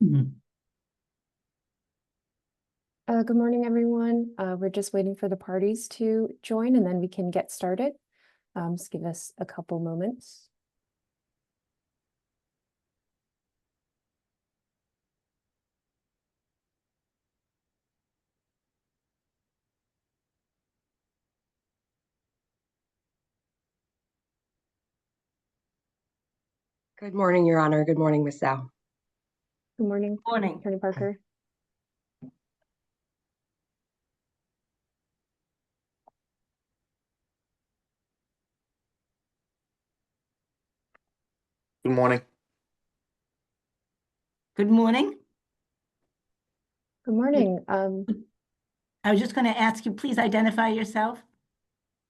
Good morning, everyone. We're just waiting for the parties to join and then we can get started. Just give us a couple moments. Good morning, Your Honor. Good morning, Ms. Zhao. Good morning. Morning. Attorney Parker. Good morning. Good morning. Good morning. I was just going to ask you, please identify yourself.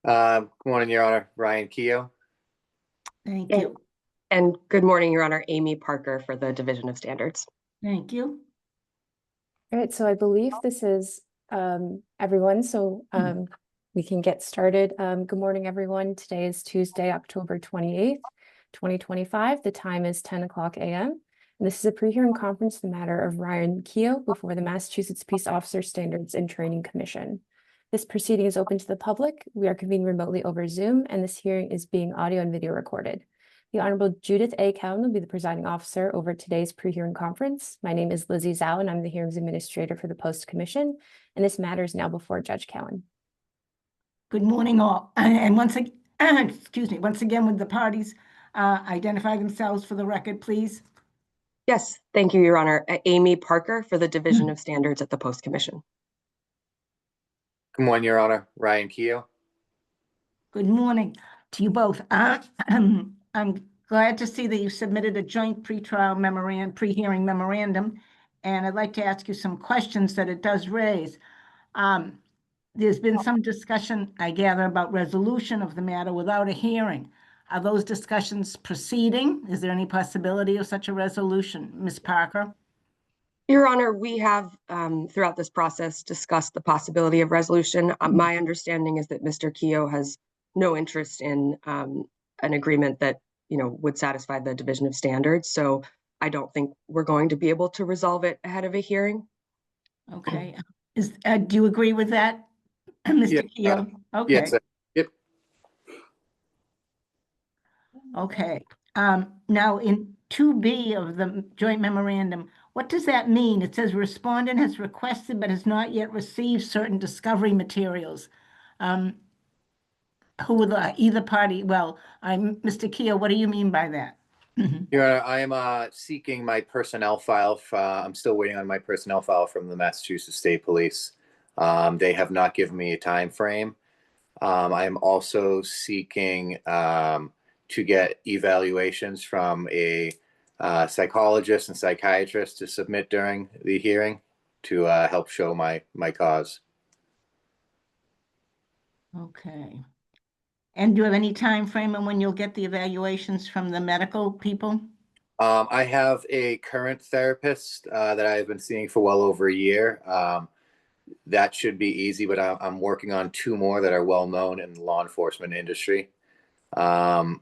Good morning, Your Honor. Ryan Keough. Thank you. And good morning, Your Honor. Amy Parker for the Division of Standards. Thank you. All right, so I believe this is everyone, so we can get started. Good morning, everyone. Today is Tuesday, October 28th, 2025. The time is 10 o'clock a.m. And this is a pre-hearing conference, the matter of Ryan Keough before the Massachusetts Peace Officer Standards and Training Commission. This proceeding is open to the public. We are convening remotely over Zoom, and this hearing is being audio and video recorded. The Honorable Judith A. Cowin will be the presiding officer over today's pre-hearing conference. My name is Lizzie Zhao, and I'm the hearings administrator for the Post Commission, and this matter is now before Judge Cowin. Good morning, all. And once again, excuse me, once again, would the parties identify themselves for the record, please? Yes, thank you, Your Honor. Amy Parker for the Division of Standards at the Post Commission. Good morning, Your Honor. Ryan Keough. Good morning to you both. I'm glad to see that you submitted a joint pre-hearing memorandum, and I'd like to ask you some questions that it does raise. There's been some discussion, I gather, about resolution of the matter without a hearing. Are those discussions proceeding? Is there any possibility of such a resolution? Ms. Parker? Your Honor, we have throughout this process discussed the possibility of resolution. My understanding is that Mr. Keough has no interest in an agreement that would satisfy the Division of Standards. So I don't think we're going to be able to resolve it ahead of a hearing. Okay. Do you agree with that, Mr. Keough? Okay. Yes, yep. Okay. Now in 2B of the joint memorandum, what does that mean? It says respondent has requested but has not yet received certain discovery materials. Who will either party? Well, Mr. Keough, what do you mean by that? Your Honor, I am seeking my personnel file. I'm still waiting on my personnel file from the Massachusetts State Police. They have not given me a time frame. I am also seeking to get evaluations from a psychologist and psychiatrist to submit during the hearing to help show my cause. Okay. And do you have any time frame on when you'll get the evaluations from the medical people? I have a current therapist that I've been seeing for well over a year. That should be easy, but I'm working on two more that are well known in the law enforcement industry. I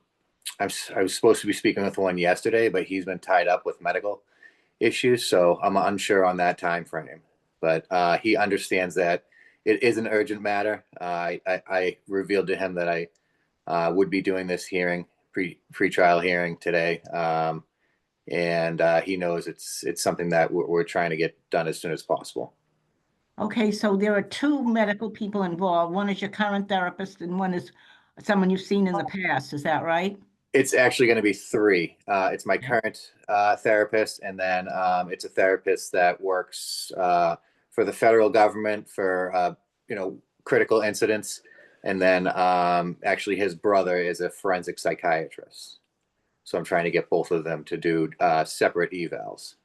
was supposed to be speaking with one yesterday, but he's been tied up with medical issues, so I'm unsure on that time frame. But he understands that it is an urgent matter. I revealed to him that I would be doing this hearing, pre-trial hearing today, and he knows it's something that we're trying to get done as soon as possible. Okay, so there are two medical people involved. One is your current therapist and one is someone you've seen in the past. Is that right? It's actually going to be three. It's my current therapist, and then it's a therapist that works for the federal government for critical incidents, and then actually his brother is a forensic psychiatrist. So I'm trying to get both of them to do separate evals.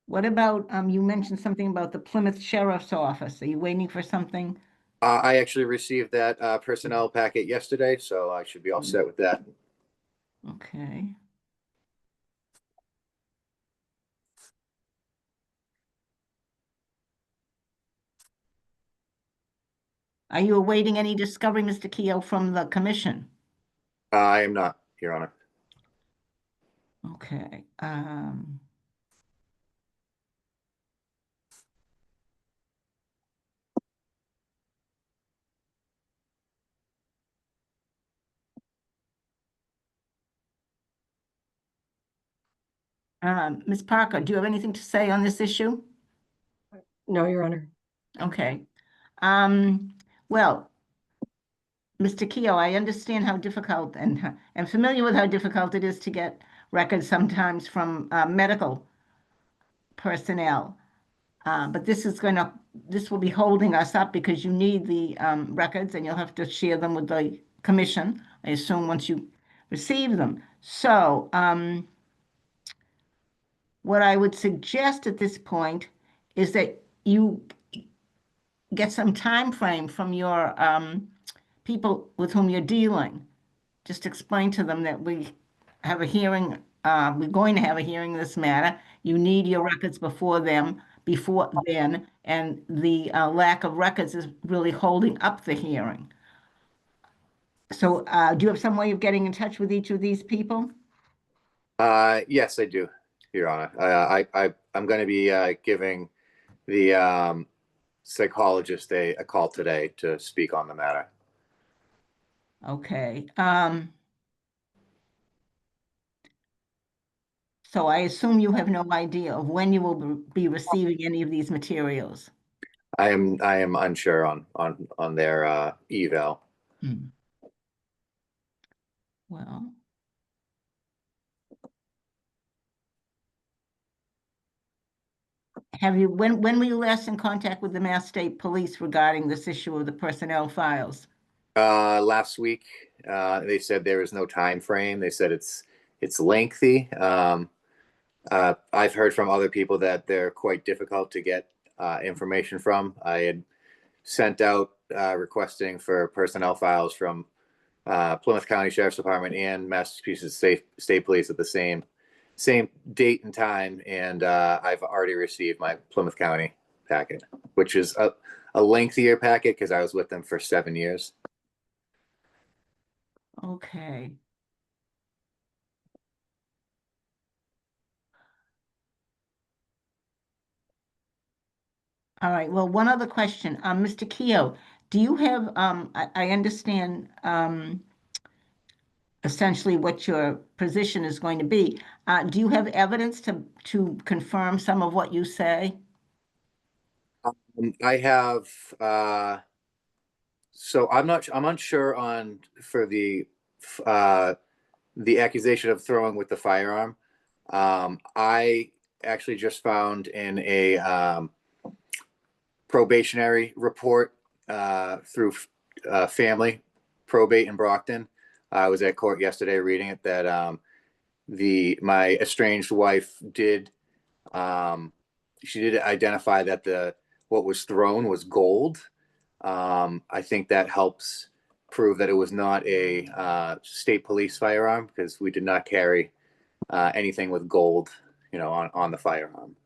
What about, you mentioned something about the Plymouth Sheriff's Office. Are you waiting for something? I actually received that personnel packet yesterday, so I should be all set with that. Okay. Are you awaiting any discovery, Mr. Keough, from the commission? I am not, Your Honor. Okay. Ms. Parker, do you have anything to say on this issue? No, Your Honor. Okay. Well, Mr. Keough, I understand how difficult and am familiar with how difficult it is to get records sometimes from medical personnel. But this will be holding us up because you need the records and you'll have to share them with the commission, I assume, once you receive them. So what I would suggest at this point is that you get some time frame from your people with whom you're dealing. Just explain to them that we have a hearing, we're going to have a hearing in this matter. You need your records before then, and the lack of records is really holding up the hearing. So do you have some way of getting in touch with each of these people? Yes, I do, Your Honor. I'm going to be giving the psychologist a call today to speak on the matter. Okay. So I assume you have no idea of when you will be receiving any of these materials. I am unsure on their eval. Well, when were you last in contact with the Mass State Police regarding this issue of the personnel files? Last week, they said there is no time frame. They said it's lengthy. I've heard from other people that they're quite difficult to get information from. I had sent out requesting for personnel files from Plymouth County Sheriff's Department and Massachusetts State Police at the same date and time, and I've already received my Plymouth County packet, which is a lengthier packet because I was with them for 7 years. Okay. All right. Well, one other question. Mr. Keough, do you have, I understand essentially what your position is going to be. Do you have evidence to confirm some of what you say? I have, so I'm unsure on for the accusation of throwing with the firearm. I actually just found in a probationary report through family probate in Brockton. I was at court yesterday reading it that my estranged wife did she did identify that what was thrown was gold. I think that helps prove that it was not a state police firearm because we did not carry anything with gold, on the firearm.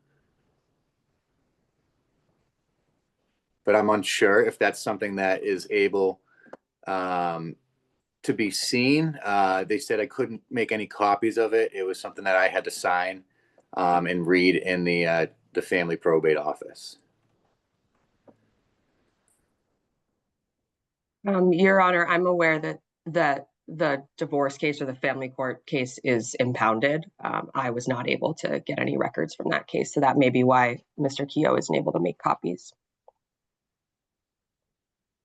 But I'm unsure if that's something that is able to be seen. They said I couldn't make any copies of it. It was something that I had to sign and read in the family probate office. Your Honor, I'm aware that the divorce case or the family court case is impounded. I was not able to get any records from that case, so that may be why Mr. Keough isn't able to make copies.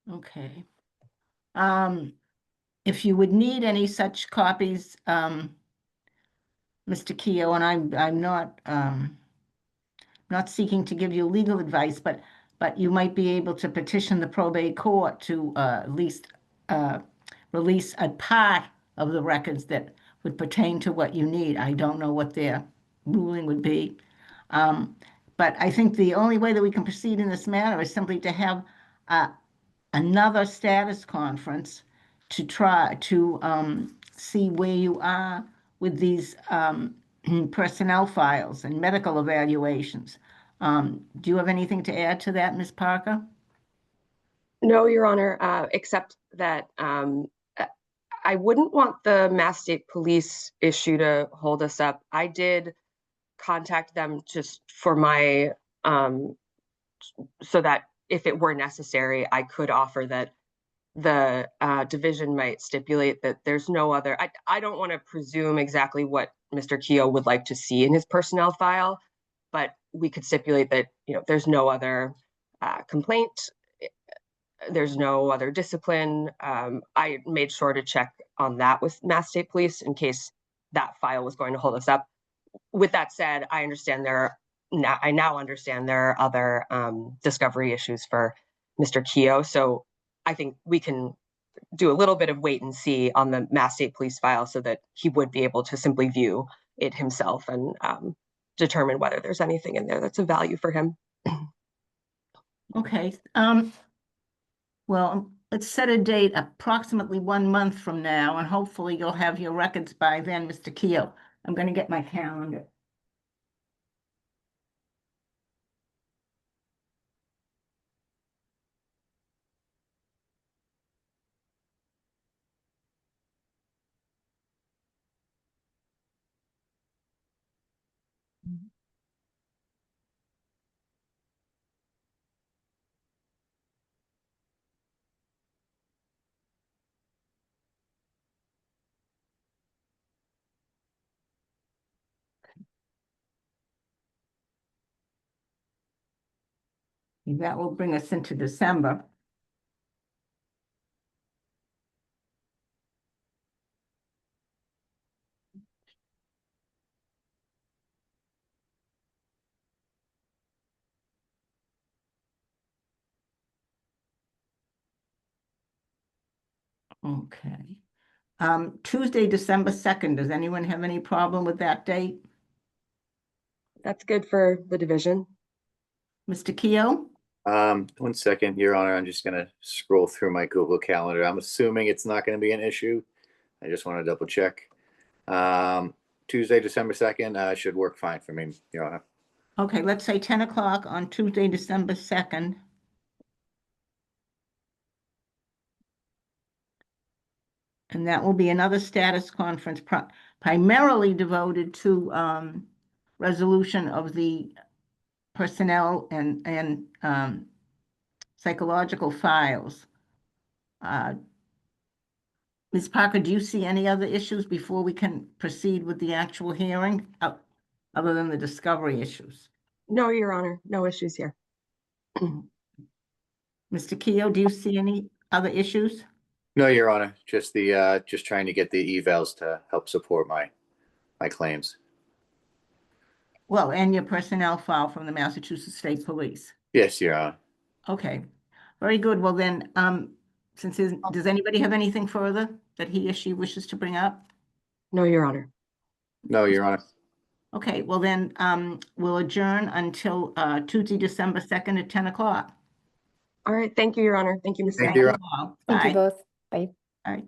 Okay. If you would need any such copies, Mr. Keough, and I'm not seeking to give you legal advice, but you might be able to petition the probate court to at least release a part of the records that would pertain to what you need. I don't know what their ruling would be. But I think the only way that we can proceed in this matter is simply to have another status conference to try to see where you are with these personnel files and medical evaluations. Do you have anything to add to that, Ms. Parker? No, Your Honor, except that I wouldn't want the Mass State Police issue to hold us up. I did contact them just for my, so that if it were necessary, I could offer that the division might stipulate that there's no other, I don't want to presume exactly what Mr. Keough would like to see in his personnel file, but we could stipulate that, there's no other complaint, there's no other discipline. I made sure to check on that with Mass State Police in case that file was going to hold us up. With that said, I now understand there are other discovery issues for Mr. Keough. So I think we can do a little bit of wait and see on the Mass State Police file so that he would be able to simply view it himself and determine whether there's anything in there that's of value for him. Okay, well, let's set a date approximately 1 month from now, and hopefully you'll have your records by then, Mr. Keough. I'm going to get my calendar. That will bring us into December. Okay. Tuesday, December 2nd. Does anyone have any problem with that date? That's good for the division. Mr. Keough? 1 second, Your Honor. I'm just gonna scroll through my Google Calendar. I'm assuming it's not gonna be an issue. I just want to double check. Tuesday, December 2nd, should work fine for me, Your Honor. Okay, let's say 10 o'clock on Tuesday, December 2nd. And that will be another status conference primarily devoted to resolution of the personnel and psychological files. Ms. Parker, do you see any other issues before we can proceed with the actual hearing, other than the discovery issues? No, Your Honor, no issues here. Mr. Keough, do you see any other issues? No, Your Honor. Just just trying to get the evals to help support my claims. Well, and your personnel file from the Massachusetts State Police. Yes, Your Honor. Okay, very good. Well then, does anybody have anything further that he or she wishes to bring up? No, Your Honor. No, Your Honor. Okay, well then, we'll adjourn until Tuesday, December 2nd at 10 o'clock. All right. Thank you, Your Honor. Thank you, Mr. Thank you, Your all. Thank you Bye. both. Bye. Bye.